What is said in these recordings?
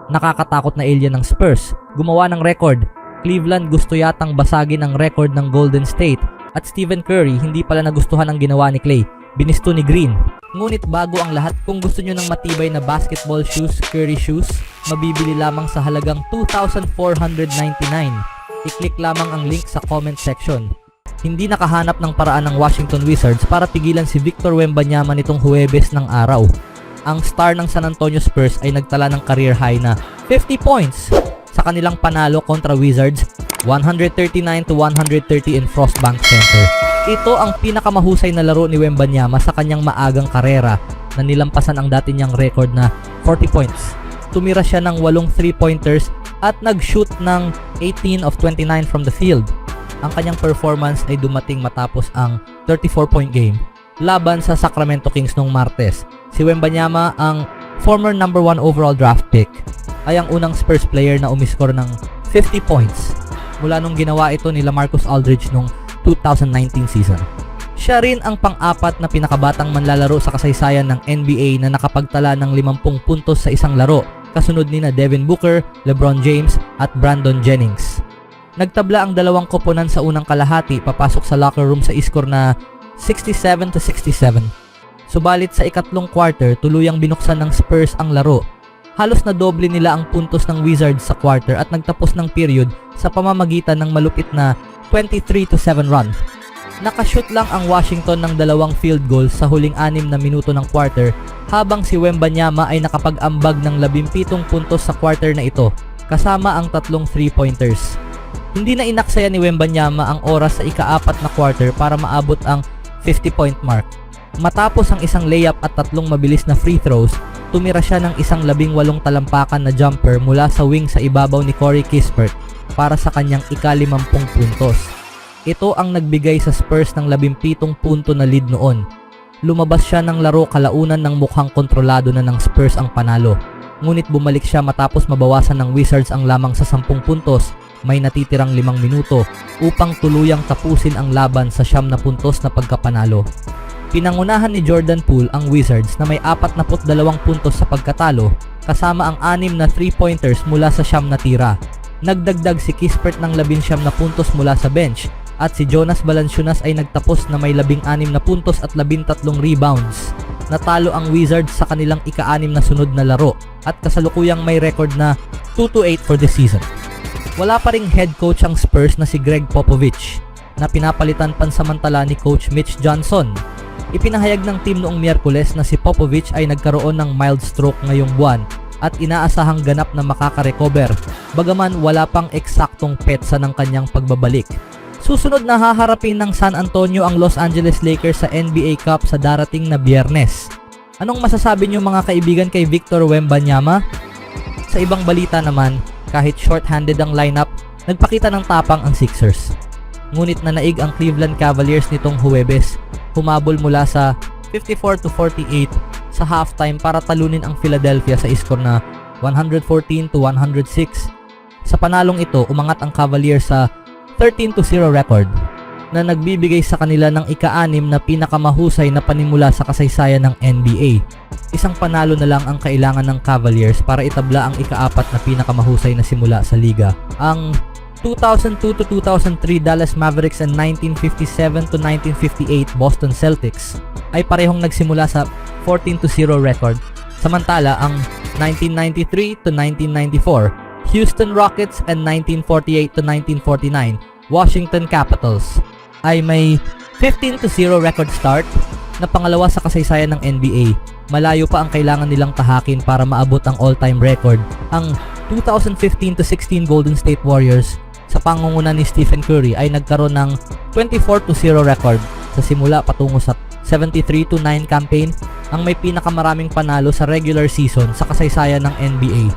nakakatakot na alien ng Spurs, gumawa ng record. Cleveland gusto yatang basagin ang record ng Golden State. At Stephen Curry hindi pala nagustuhan ang ginawa ni Klay, binisto ni Green. Ngunit bago ang lahat, kung gusto nyo ng matibay na basketball shoes, Curry shoes, mabibili lamang sa halagang $2,499. I-click lamang ang link sa comment section. Hindi nakahanap ng paraan ng Washington Wizards para pigilan si Victor Wembanyama nitong Huwebes ng araw. Ang star ng San Antonio Spurs ay nagtala ng career high na 50 points sa kanilang panalo kontra Wizards, 139-130 in Frostbank Center. Ito ang pinakamahusay na laro ni Wembanyama sa kanyang maagang karera na nilampasan ang dati niyang record na 40 points. Tumira siya ng 8 3-pointers at nag-shoot ng 18 of 29 from the field. Ang kanyang performance ay dumating matapos ang 34-point game laban sa Sacramento Kings noong Martes. Si Wembanyama, ang former number 1 overall draft pick, ay ang unang Spurs player na umiskor ng 50 points mula nung ginawa ito ni LaMarcus Aldridge noong 2019 season. Siya rin ang pang-apat na pinakabatang manlalaro sa kasaysayan ng NBA na nakapagtala ng 50 puntos sa isang laro, kasunod ni na Devin Booker, LeBron James at Brandon Jennings. Nagtabla ang dalawang koponan sa unang kalahati papasok sa locker room sa iskor na 67-67. Subalit sa ikatlong quarter, tuluyang binuksan ng Spurs ang laro. Halos na doble nila ang puntos ng Wizards sa quarter at nagtapos ng period sa pamamagitan ng malupit na 23-7 run. Nakashoot lang ang Washington ng 2 field goals sa huling 6 na minuto ng quarter, habang si Wembanyama ay nakapag-ambag ng 17 puntos sa quarter na ito, kasama ang 3 3-pointers. Hindi na inaksaya ni Wembanyama ang oras sa ika-4 na quarter para maabot ang 50-point mark. Matapos ang isang layup at 3 mabilis na free throws, tumira siya ng isang 18 talampakan na jumper mula sa wing sa ibabaw ni Corey Kispert para sa kanyang ika-50 puntos. Ito ang nagbigay sa Spurs ng 17 punto na lead noon. Lumabas siya ng laro kalaunan ng mukhang kontrolado na ng Spurs ang panalo. Ngunit bumalik siya matapos mabawasan ng Wizards ang lamang sa 10 puntos, may natitirang 5 minuto upang tuluyang tapusin ang laban sa 9 puntos na pagkapanalo. Pinangunahan ni Jordan Poole ang Wizards na may 42 puntos sa pagkatalo, kasama ang 6 na 3-pointers mula sa 9 na tira. Nagdagdag si Kispert ng 19 na puntos mula sa bench, at si Jonas Valanciunas ay nagtapos na may 16 na puntos at 13 rebounds. Natalo ang Wizards sa kanilang ika-6 na sunod na laro at kasalukuyang may record na 2-8 for the season. Wala pa ring head coach ang Spurs na si Greg Popovich, na pinapalitan pansamantala ni Coach Mitch Johnson. Ipinahayag ng team noong Miyerkules na si Popovich ay nagkaroon ng mild stroke ngayong buwan at inaasahang ganap na makaka-recover, bagaman wala pang eksaktong petsa ng kanyang pagbabalik. Susunod na haharapin ng San Antonio ang Los Angeles Lakers sa NBA Cup sa darating na Biyernes. Anong masasabi niyo mga kaibigan kay Victor Wembanyama? Sa ibang balita naman, kahit short-handed ang lineup, nagpakita ng tapang ang Sixers. Ngunit nanaig ang Cleveland Cavaliers nitong Huwebes, humabol mula sa 54-48 sa halftime para talunin ang Philadelphia sa iskor na 114-106. Sa panalong ito, umangat ang Cavaliers sa 13-0 record na nagbibigay sa kanila ng ika-6 na pinakamahusay na panimula sa kasaysayan ng NBA. Isang panalo na lang ang kailangan ng Cavaliers para itabla ang ika-4 na pinakamahusay na simula sa liga. Ang 2002-2003 Dallas Mavericks and 1957-1958 Boston Celtics ay parehong nagsimula sa 14-0 record. Samantala, ang 1993-1994 Houston Rockets and 1948-1949 Washington Capitals ay may 15-0 record start na pangalawa sa kasaysayan ng NBA. Malayo pa ang kailangan nilang tahakin para maabot ang all-time record, ang 2015-16 Golden State Warriors sa pangunguna ni Stephen Curry ay nagkaroon ng 24-0 record sa simula patungo sa 73-9 campaign, ang may pinakamaraming panalo sa regular season sa kasaysayan ng NBA.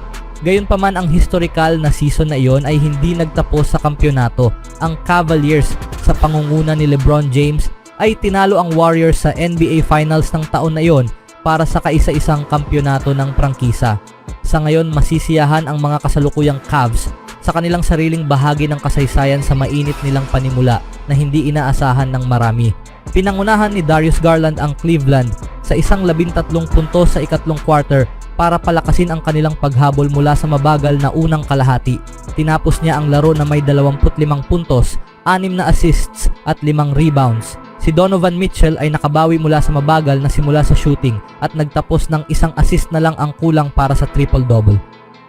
Gayunpaman, ang historical na season na iyon ay hindi nagtapos sa kampyonato. Ang Cavaliers sa pangunguna ni LeBron James ay tinalo ang Warriors sa NBA Finals ng taon na iyon para sa kaisa-isang kampyonato ng prangkisa. Sa ngayon, masisiyahan ang mga kasalukuyang Cavs sa kanilang sariling bahagi ng kasaysayan sa mainit nilang panimula na hindi inaasahan ng marami. Pinangunahan ni Darius Garland ang Cleveland sa isang 13 puntos sa ikatlong quarter para palakasin ang kanilang paghabol mula sa mabagal na unang kalahati. Tinapos niya ang laro na may 25 puntos, 6 na assists at 5 rebounds. Si Donovan Mitchell ay nakabawi mula sa mabagal na simula sa shooting at nagtapos ng 1 assist na lang ang kulang para sa triple-double.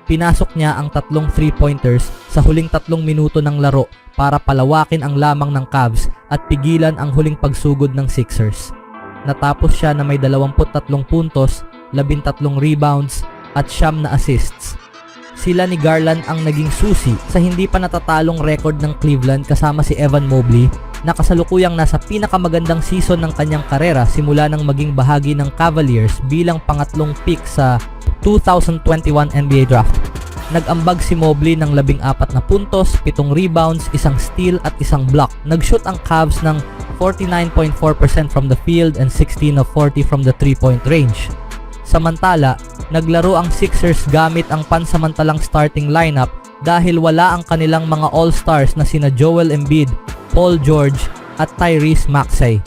Pinasok niya ang 3 3-pointers sa huling 3 minuto ng laro para palawakin ang lamang ng Cavs at pigilan ang huling pagsugod ng Sixers. Natapos siya na may 23 puntos, 13 rebounds at 9 na assists. Sila ni Garland ang naging susi sa hindi pa natatalong record ng Cleveland kasama si Evan Mobley na kasalukuyang nasa pinakamagandang season ng kanyang karera simula nang maging bahagi ng Cavaliers bilang pangatlong pick sa 2021 NBA Draft. Nag-ambag si Mobley ng 14 na puntos, 7 rebounds, 1 steal at 1 block. Nag-shoot ang Cavs ng 49.4% from the field and 16 of 40 from the 3-point range. Samantala, naglaro ang Sixers gamit ang pansamantalang starting lineup dahil wala ang kanilang mga all-stars na sina Joel Embiid, Paul George at Tyrese Maxey.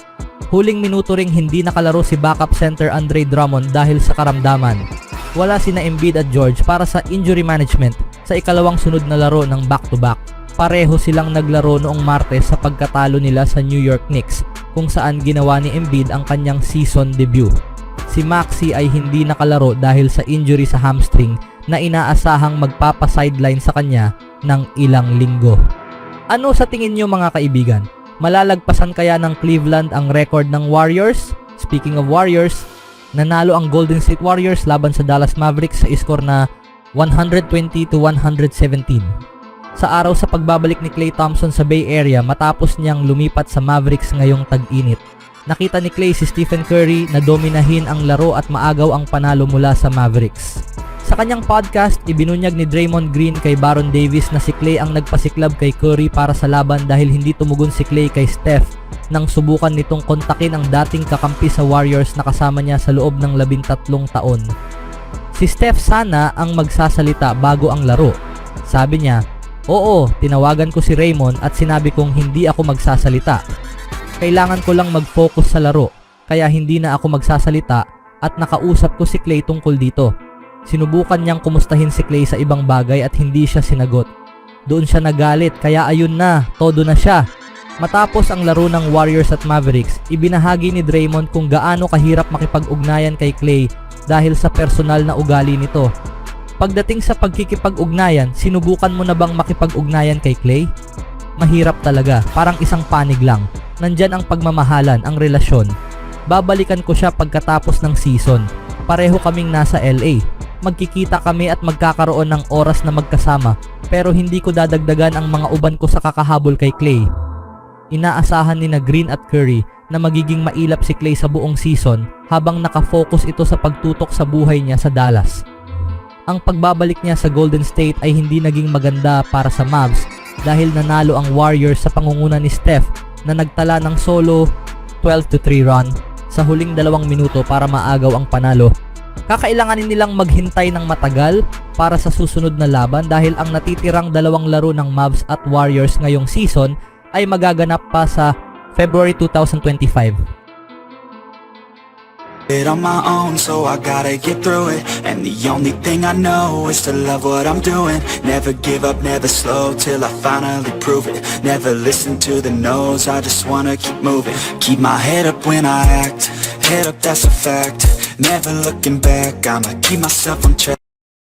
Huling minuto ring hindi nakalaro si backup center Andre Drummond dahil sa karamdaman. Wala sina Embiid at George para sa injury management sa ikalawang sunod na laro ng back-to-back. Pareho silang naglaro noong Martes sa pagkatalo nila sa New York Knicks kung saan ginawa ni Embiid ang kanyang season debut. Si Maxey ay hindi nakalaro dahil sa injury sa hamstring na inaasahang magpapa-sideline sa kanya ng ilang linggo. Ano sa tingin niyo mga kaibigan? Malalagpasan kaya ng Cleveland ang record ng Warriors? Speaking of Warriors, nanalo ang Golden State Warriors laban sa Dallas Mavericks sa score na 120-117. Sa araw sa pagbabalik ni Klay Thompson sa Bay Area matapos niyang lumipat sa Mavericks ngayong tag-init, nakita ni Klay si Stephen Curry na dominahin ang laro at maagaw ang panalo mula sa Mavericks. Sa kanyang podcast, ibinunyag ni Draymond Green kay Baron Davis na si Klay ang nagpasiklab kay Curry para sa laban dahil hindi tumugon si Klay kay Steph nang subukan nitong kontakin ang dating kakampi sa Warriors na kasama niya sa loob ng 13 taon. Si Steph sana ang magsasalita bago ang laro. Sabi niya, "Oo, tinawagan ko si Raymond at sinabi kong hindi ako magsasalita. Kailangan ko lang mag-focus sa laro, kaya hindi na ako magsasalita at nakausap ko si Klay tungkol dito." Sinubukan niyang kumustahin si Klay sa ibang bagay at hindi siya sinagot. Doon siya nagalit kaya ayun na, todo na siya. Matapos ang laro ng Warriors at Mavericks, ibinahagi ni Draymond kung gaano kahirap makipag-ugnayan kay Klay dahil sa personal na ugali nito. Pagdating sa pagkikipag-ugnayan, sinubukan mo na bang makipag-ugnayan kay Klay? Mahirap talaga, parang isang panig lang. Nandyan ang pagmamahalan, ang relasyon. Babalikan ko siya pagkatapos ng season. Pareho kaming nasa LA. Magkikita kami at magkakaroon ng oras na magkasama pero hindi ko dadagdagan ang mga uban ko sa kakahabol kay Klay. Inaasahan ni na Green at Curry na magiging mailap si Klay sa buong season habang nakafocus ito sa pagtutok sa buhay niya sa Dallas. Ang pagbabalik niya sa Golden State ay hindi naging maganda para sa Mavs dahil nanalo ang Warriors sa pangunguna ni Steph na nagtala ng solo 12-3 run sa huling 2 minuto para maagaw ang panalo. Kakailanganin nilang maghintay ng matagal para sa susunod na laban dahil ang natitirang 2 laro ng Mavs at Warriors ngayong season ay magaganap pa sa February 2025. On my own, so I gotta get through it. And the only thing I know is to love what I'm doing. Never give up, never slow till I finally prove it. Never listen to the no's, I just wanna keep moving. Keep my head up when I act, head up, that's a fact. Never looking back, I'ma keep myself on track.